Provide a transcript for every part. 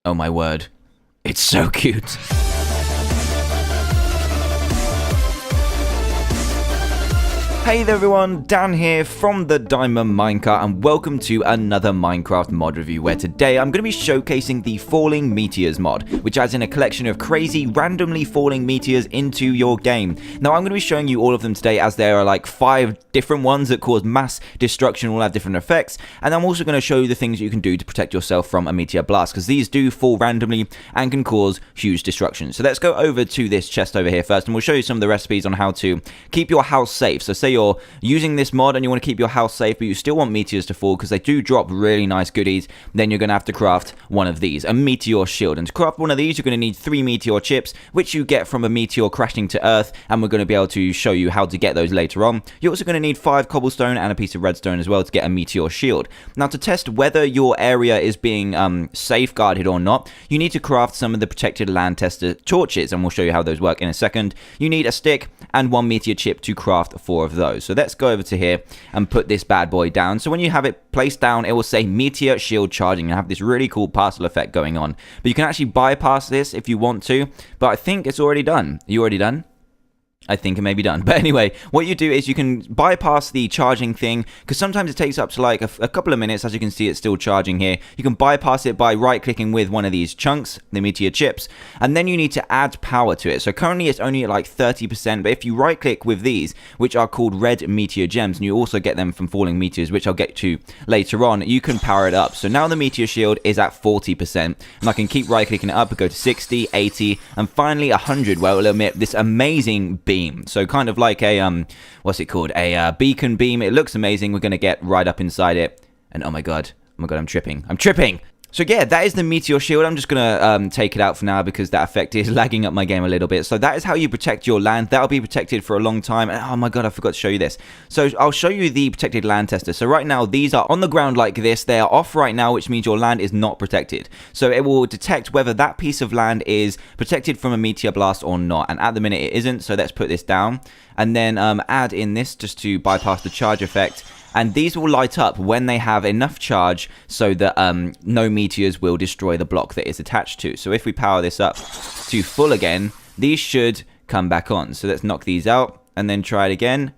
Oh my word. It's so cute. Hey there everyone, Dan here from the Diamond Minecart and welcome to another Minecraft mod review where today I'm going to be showcasing the Falling Meteors mod, which adds in a collection of crazy randomly falling meteors into your game. Now I'm going to be showing you all of them today as there are like 5 different ones that cause mass destruction, all have different effects, and I'm also going to show you the things you can do to protect yourself from a meteor blast because these do fall randomly and can cause huge destruction. So let's go over to this chest over here first and we'll show you some of the recipes on how to keep your house safe. So say you're using this mod and you want to keep your house safe but you still want meteors to fall because they do drop really nice goodies, then you're going to have to craft one of these, a meteor shield. And to craft one of these you're going to need 3 meteor chips, which you get from a meteor crashing to earth, and we're going to be able to show you how to get those later on. You're also going to need 5 cobblestone and a piece of redstone as well to get a meteor shield. Now to test whether your area is being safeguarded or not, you need to craft some of the protected land tester torches, and we'll show you how those work in a second. You need a stick and 1 meteor chip to craft 4 of those. So let's go over to here and put this bad boy down. So when you have it placed down, it will say meteor shield charging and have this really cool parcel effect going on. But you can actually bypass this if you want to, but I think it's already done. Are you already done? I think it may be done. But anyway, what you do is you can bypass the charging thing, because sometimes it takes up to like a couple of minutes. As you can see, it's still charging here. You can bypass it by right-clicking with one of these chunks, the meteor chips, and then you need to add power to it. So currently it's only at like 30%, but if you right-click with these, which are called red meteor gems, and you also get them from falling meteors, which I'll get to later on, you can power it up. So now the meteor shield is at 40%, and I can keep right-clicking it up and go to 60, 80, and finally 100, where it will emit this amazing beam. So kind of like a what's it called, a beacon beam. It looks amazing. We're gonna get right up inside it, and oh my god, I'm tripping. So yeah, that is the meteor shield. I'm just gonna take it out for now because that effect is lagging up my game a little bit. So that is how you protect your land. That'll be protected for a long time. And oh my god, I forgot to show you this. So I'll show you the protected land tester. So right now, these are on the ground like this. They are off right now, which means your land is not protected. So it will detect whether that piece of land is protected from a meteor blast or not. And at the minute it isn't, so let's put this down. And then add in this just to bypass the charge effect. And these will light up when they have enough charge so that no meteors will destroy the block that is attached to. So if we power this up to full again, these should come back on. So let's knock these out and then try it again.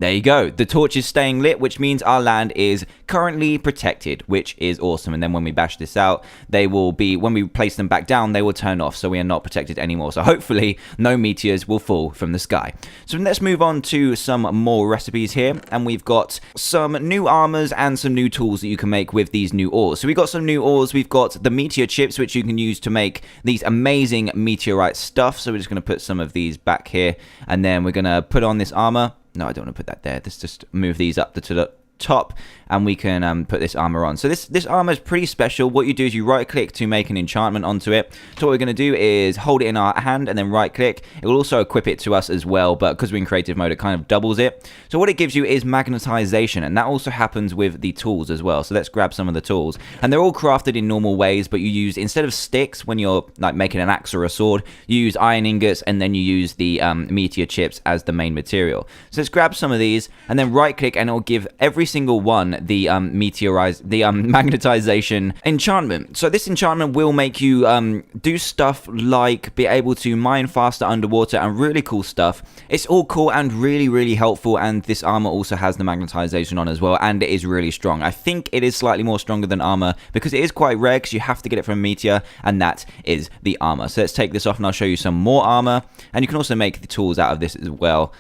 There you go. The torch is staying lit, which means our land is currently protected, which is awesome. And then when we bash this out, they will be, when we place them back down, they will turn off. So we are not protected anymore. So hopefully no meteors will fall from the sky. So let's move on to some more recipes here. And we've got some new armors and some new tools that you can make with these new ores. So we've got some new ores. We've got the meteor chips, which you can use to make these amazing meteorite stuff. So we're just going to put some of these back here. And then we're going to put on this armor. No, I don't want to put that there. Let's just move these up to the top and we can put this armor on. So this armor is pretty special. What you do is you right click to make an enchantment onto it. So what we're going to do is hold it in our hand and then right click. It will also equip it to us as well, but because we're in creative mode it kind of doubles it. So what it gives you is magnetization, and that also happens with the tools as well. So let's grab some of the tools, and they're all crafted in normal ways, but you use, instead of sticks when you're like making an axe or a sword, you use iron ingots and then you use the meteor chips as the main material. So let's grab some of these and then right click, and it will give every single one the magnetization enchantment. So this enchantment will make you do stuff like be able to mine faster underwater and really cool stuff. It's all cool and really helpful, and this armor also has the magnetization on as well, and it is really strong. I think it is slightly more stronger than armor because it is quite rare, because you have to get it from a meteor, and that is the armor. So let's take this off and I'll show you some more armor, and you can also make the tools out of this as well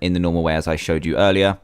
in the normal way as I showed you earlier.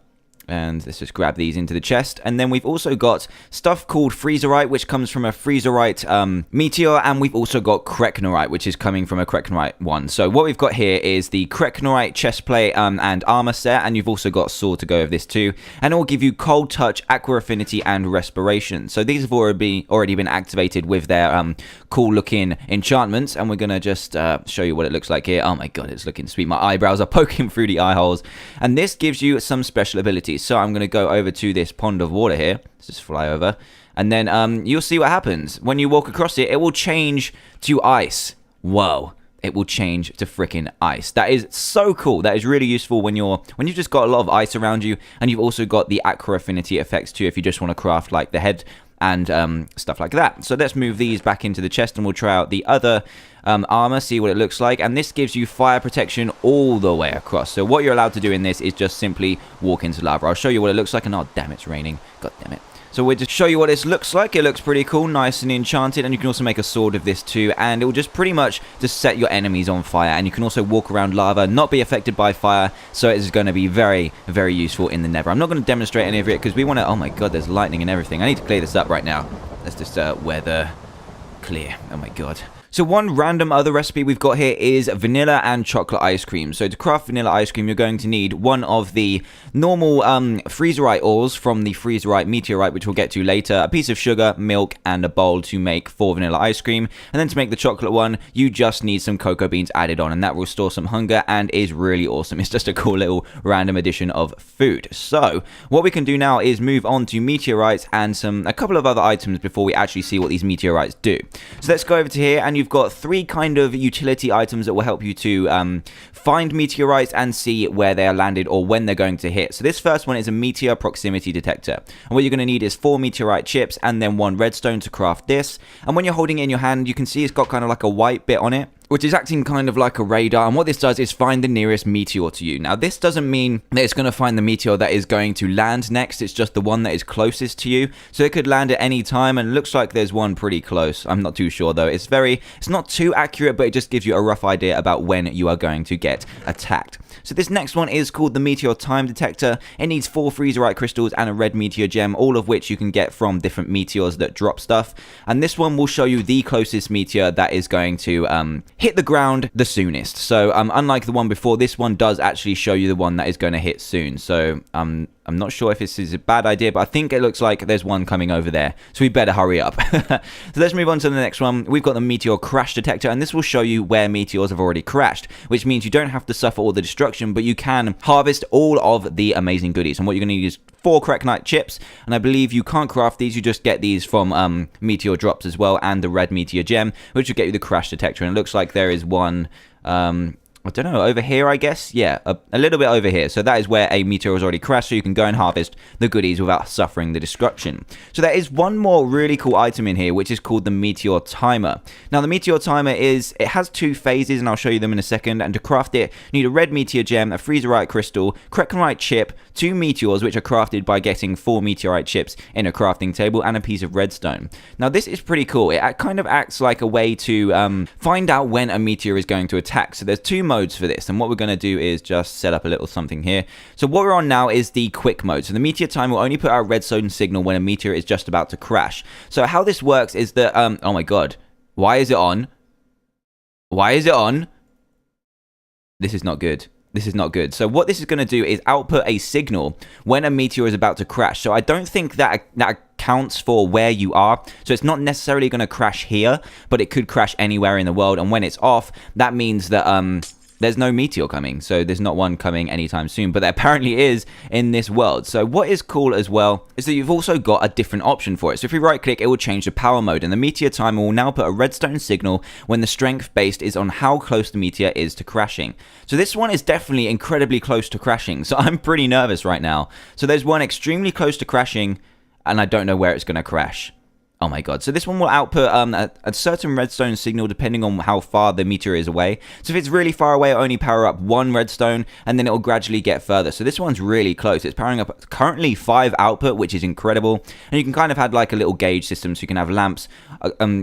And let's just grab these into the chest. And then we've also got stuff called freezerite, which comes from a freezerite meteor. And we've also got kreknorite, which is coming from a kreknorite one. So what we've got here is the kreknorite chestplate and armor set. And you've also got a sword to go with this too. And it will give you cold touch, aqua affinity, and respiration. So these have already been activated with their cool looking enchantments. And we're going to just show you what it looks like here. Oh my god, it's looking sweet. My eyebrows are poking through the eye holes. And this gives you some special abilities. So I'm going to go over to this pond of water here. Let's just fly over. And then you'll see what happens. When you walk across it, it will change to ice. Whoa. It will change to freaking ice. That is so cool. That is really useful when you've just got a lot of ice around you, and you've also got the aqua affinity effects too if you just want to craft like the head and stuff like that. So let's move these back into the chest and we'll try out the other armor, see what it looks like. And this gives you fire protection all the way across. So what you're allowed to do in this is just simply walk into lava. I'll show you what it looks like. And oh damn, it's raining. God damn it. So we'll just show you what this looks like. It looks pretty cool, nice and enchanted, and you can also make a sword of this too, and it will just pretty much just set your enemies on fire, and you can also walk around lava, not be affected by fire, so it is going to be very, very useful in the nether. I'm not going to demonstrate any of it because we want to... Oh my god, there's lightning and everything. I need to clear this up right now. Let's just weather clear. Oh my god. So one random other recipe we've got here is vanilla and chocolate ice cream. So to craft vanilla ice cream, you're going to need one of the normal freezerite ores from the freezerite meteorite, which we'll get to later, a piece of sugar, milk, and a bowl to make 4 vanilla ice cream. And then to make the chocolate one, you just need some cocoa beans added on, and that will restore some hunger and is really awesome. It's just a cool little random addition of food. So what we can do now is move on to meteorites and a couple of other items before we actually see what these meteorites do. So let's go over to here, and you've got 3 kind of utility items that will help you to find meteorites and see where they are landed or when they're going to hit. So this first one is a meteor proximity detector. And what you're going to need is 4 meteorite chips and then 1 redstone to craft this. And when you're holding it in your hand, you can see it's got kind of like a white bit on it, which is acting kind of like a radar, and what this does is find the nearest meteor to you. Now, this doesn't mean that it's going to find the meteor that is going to land next, it's just the one that is closest to you. So it could land at any time, and it looks like there's one pretty close. I'm not too sure, though. It's not too accurate, but it just gives you a rough idea about when you are going to get attacked. So this next one is called the Meteor Time Detector. It needs 4 freezerite crystals and a red meteor gem, all of which you can get from different meteors that drop stuff. And this one will show you the closest meteor that is going to hit the ground the soonest. So unlike the one before, this one does actually show you the one that is going to hit soon. So I'm not sure if this is a bad idea, but I think it looks like there's one coming over there. So we better hurry up. So let's move on to the next one. We've got the Meteor Crash Detector, and this will show you where meteors have already crashed, which means you don't have to suffer all the destruction, but you can harvest all of the amazing goodies. And what you're going to need is 4 Cracknite chips, and I believe you can't craft these, you just get these from meteor drops as well, and the red meteor gem, which will get you the crash detector. And it looks like there is one I don't know, over here, I guess? Yeah, a little bit over here. So that is where a meteor has already crashed, so you can go and harvest the goodies without suffering the destruction. So there is one more really cool item in here, which is called the Meteor Timer. Now, the Meteor Timer it has 2 phases, and I'll show you them in a second. And to craft it, you need a red meteor gem, a freezerite crystal, Cracknite chip, 2 meteors, which are crafted by getting 4 meteorite chips in a crafting table, and a piece of redstone. Now, this is pretty cool. It kind of acts like a way to find out when a meteor is going to attack. So there's 2 modes for this, and what we're going to do is just set up a little something here. So what we're on now is the quick mode. So the meteor timer will only put out a redstone signal when a meteor is just about to crash. So how this works is that oh my god, why is it on? Why is it on? This is not good. This is not good. So what this is going to do is output a signal when a meteor is about to crash. So I don't think that accounts for where you are. So it's not necessarily going to crash here, but it could crash anywhere in the world. And when it's off, that means that there's no meteor coming. So there's not one coming anytime soon, but there apparently is in this world. So what is cool as well is that you've also got a different option for it. So if you right click, it will change the power mode, and the meteor timer will now put a redstone signal when the strength based is on how close the meteor is to crashing. So this one is definitely incredibly close to crashing. So I'm pretty nervous right now. So there's one extremely close to crashing, and I don't know where it's going to crash. Oh my god. So this one will output a certain redstone signal depending on how far the meteor is away. So if it's really far away, it'll only power up 1 redstone, and then it will gradually get further. So this one's really close. It's powering up currently 5 output, which is incredible. And you can kind of have like a little gauge system, so you can have lamps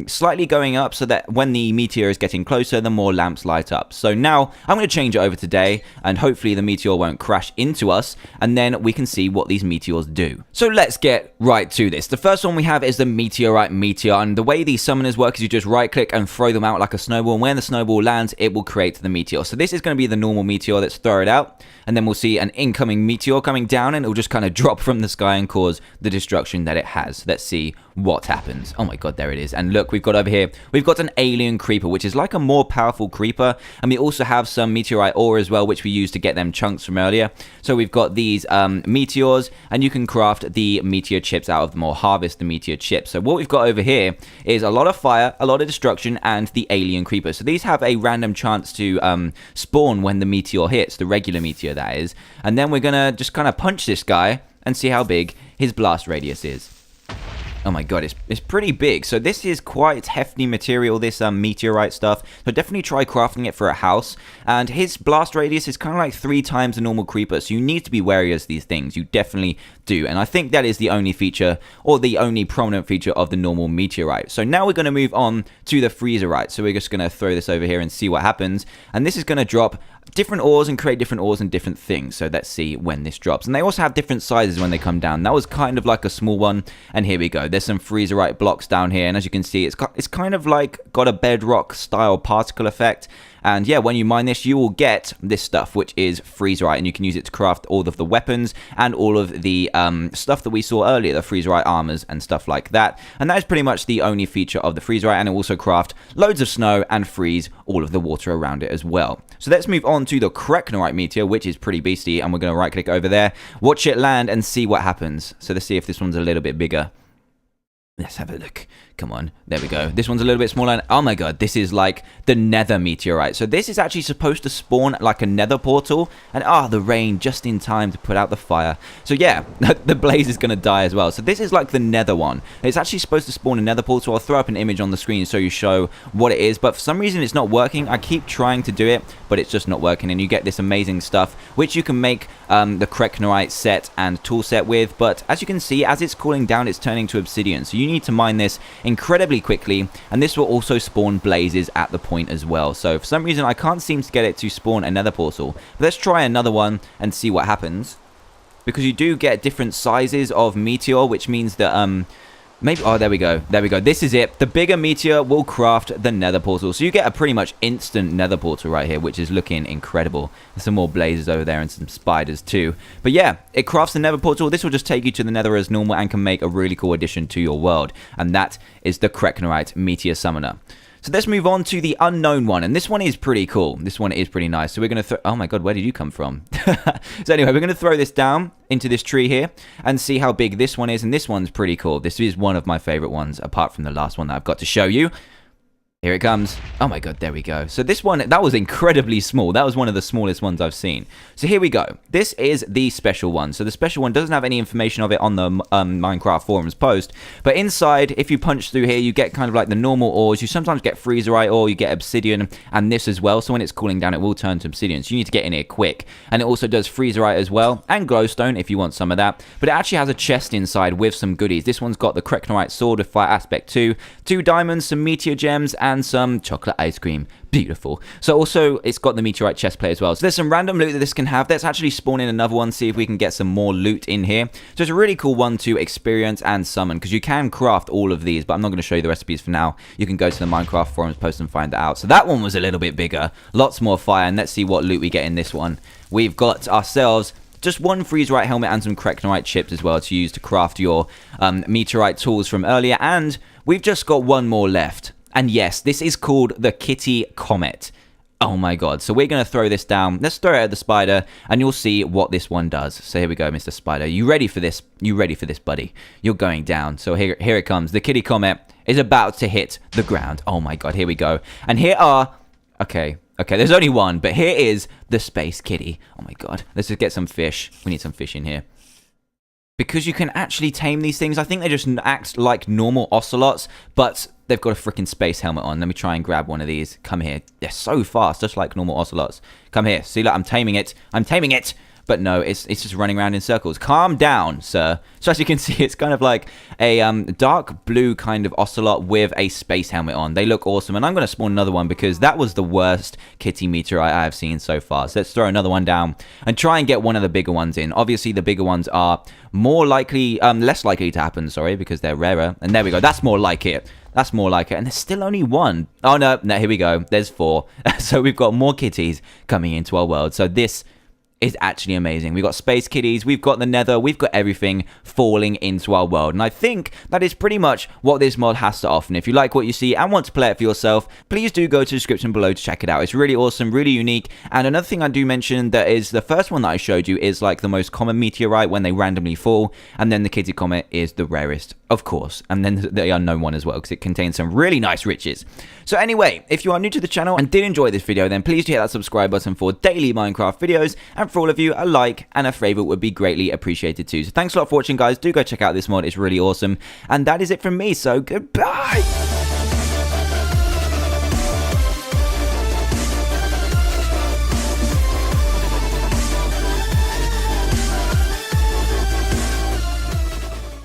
slightly going up so that when the meteor is getting closer, the more lamps light up. So now I'm going to change it over to day, and hopefully the meteor won't crash into us, and then we can see what these meteors do. So let's get right to this. The first one we have is the meteor, and the way these summoners work is you just right click and throw them out like a snowball, and when the snowball lands, it will create the meteor. So this is going to be the normal meteor. Let's throw it out, and then we'll see an incoming meteor coming down, and it will just kind of drop from the sky and cause the destruction that it has. Let's see what happens. Oh my god, there it is. And look, we've got over here, we've got an alien creeper, which is like a more powerful creeper, and we also have some meteorite ore as well, which we used to get them chunks from earlier. So we've got these meteors, and you can craft the meteor chips out of them, or harvest the meteor chips. So what we've got over here is a lot of fire, a lot of destruction, and the alien creeper. So these have a random chance to spawn when the meteor hits, the regular meteor that is. And then we're gonna just kind of punch this guy and see how big his blast radius is. Oh my god, it's pretty big. So this is quite hefty material, this meteorite stuff. So definitely try crafting it for a house. And his blast radius is kind of like 3 times the normal creeper. So you need to be wary of these things. You definitely do. And I think that is the only feature, or the only prominent feature of the normal meteorite. So now we're going to move on to the freezerite. So we're just going to throw this over here and see what happens. And this is going to drop different ores and create different ores and different things. So let's see when this drops. And they also have different sizes when they come down. That was kind of like a small one. And here we go. There's some freezerite blocks down here. And as you can see, it's kind of like got a bedrock style particle effect. And yeah, when you mine this, you will get this stuff, which is freezerite, and you can use it to craft all of the weapons and all of the stuff that we saw earlier, the freezerite armors and stuff like that. And that is pretty much the only feature of the freezerite, and it will also craft loads of snow and freeze all of the water around it as well. So let's move on to the Kreknorite meteor, which is pretty beastie, and we're going to right click over there, watch it land, and see what happens. So let's see if this one's a little bit bigger. Let's have a look. Come on. There we go. This one's a little bit smaller. And oh my god, this is like the nether meteorite. So this is actually supposed to spawn like a nether portal. And the rain just in time to put out the fire. So yeah, the blaze is going to die as well. So this is like the nether one. It's actually supposed to spawn a nether portal. I'll throw up an image on the screen so you show what it is. But for some reason it's not working. I keep trying to do it, but it's just not working. And you get this amazing stuff, which you can make the Kreknorite set and tool set with. But as you can see, as it's cooling down, it's turning to obsidian. So you need to mine this incredibly quickly, and this will also spawn blazes at the point as well. So for some reason I can't seem to get it to spawn another portal, but let's try another one and see what happens, because you do get different sizes of meteor, which means that maybe, there we go, this is it. The bigger meteor will craft the nether portal, so you get a pretty much instant nether portal right here, which is looking incredible. There's some more blazes over there and some spiders too, but yeah, it crafts the nether portal. This will just take you to the nether as normal and can make a really cool addition to your world, and that is the Kreknorite meteor summoner. So let's move on to the unknown one, and this one is pretty cool. This one is pretty nice. So we're going to oh my god, where did you come from? So anyway, we're going to throw this down into this tree here and see how big this one is, and this one's pretty cool. This is one of my favorite ones, apart from the last one that I've got to show you. Here it comes. Oh my god, there we go. So this one, that was incredibly small. That was one of the smallest ones I've seen. So here we go. This is the special one. So the special one doesn't have any information of it on the Minecraft forums post. But inside, if you punch through here, you get kind of like the normal ores. You sometimes get freezerite ore, you get obsidian, and this as well. So when it's cooling down, it will turn to obsidian. So you need to get in here quick. And it also does freezerite as well, and glowstone if you want some of that. But it actually has a chest inside with some goodies. This one's got the Kreknorite sword with fire aspect 2, 2 diamonds, some meteor gems, and some chocolate ice cream. Beautiful. So also it's got the meteorite chest plate as well. So there's some random loot that this can have. Let's actually spawn in another one, see if we can get some more loot in here. So it's a really cool one to experience and summon, because you can craft all of these, but I'm not going to show you the recipes for now. You can go to the Minecraft forums post and find that out. So that one was a little bit bigger, lots more fire, and let's see what loot we get in this one. We've got ourselves just one freezerite helmet and some Kreknorite chips as well to use to craft your meteorite tools from earlier, and we've just got one more left. And yes, this is called the Kitty Comet. Oh my god. So we're going to throw this down. Let's throw it at the spider, and you'll see what this one does. So here we go, Mr. Spider. You ready for this? You ready for this, buddy? You're going down. So here it comes. The Kitty Comet is about to hit the ground. Oh my god, here we go. And here are... Okay, there's only one, but here is the Space Kitty. Oh my god. Let's just get some fish. We need some fish in here. Because you can actually tame these things. I think they just act like normal ocelots, but they've got a freaking space helmet on. Let me try and grab one of these. Come here. They're so fast, just like normal ocelots. Come here. See, look, I'm taming it. I'm taming it. But no, it's just running around in circles. Calm down, sir. So as you can see, it's kind of like a dark blue kind of ocelot with a space helmet on. They look awesome. And I'm going to spawn another one because that was the worst kitty meteorite I have seen so far. So let's throw another one down and try and get one of the bigger ones in. Obviously, the bigger ones are more likely, less likely to happen, sorry, because they're rarer. And there we go. That's more like it. That's more like it. And there's still only one. Oh, no, here we go. There's 4. So we've got more kitties coming into our world. So this is actually amazing. We've got space kitties, we've got the nether, we've got everything falling into our world. And I think that is pretty much what this mod has to offer. And if you like what you see and want to play it for yourself, please do go to the description below to check it out. It's really awesome, really unique. And another thing I do mention that is the first one that I showed you is like the most common meteorite when they randomly fall. And then the Kitty Comet is the rarest, of course. And then the unknown one as well, because it contains some really nice riches. So anyway, if you are new to the channel and did enjoy this video, then please do hit that subscribe button for daily Minecraft videos. And And for all of you, a like and a favorite would be greatly appreciated too. So thanks a lot for watching, guys. Do go check out this mod. It's really awesome. And that is it from me. So goodbye.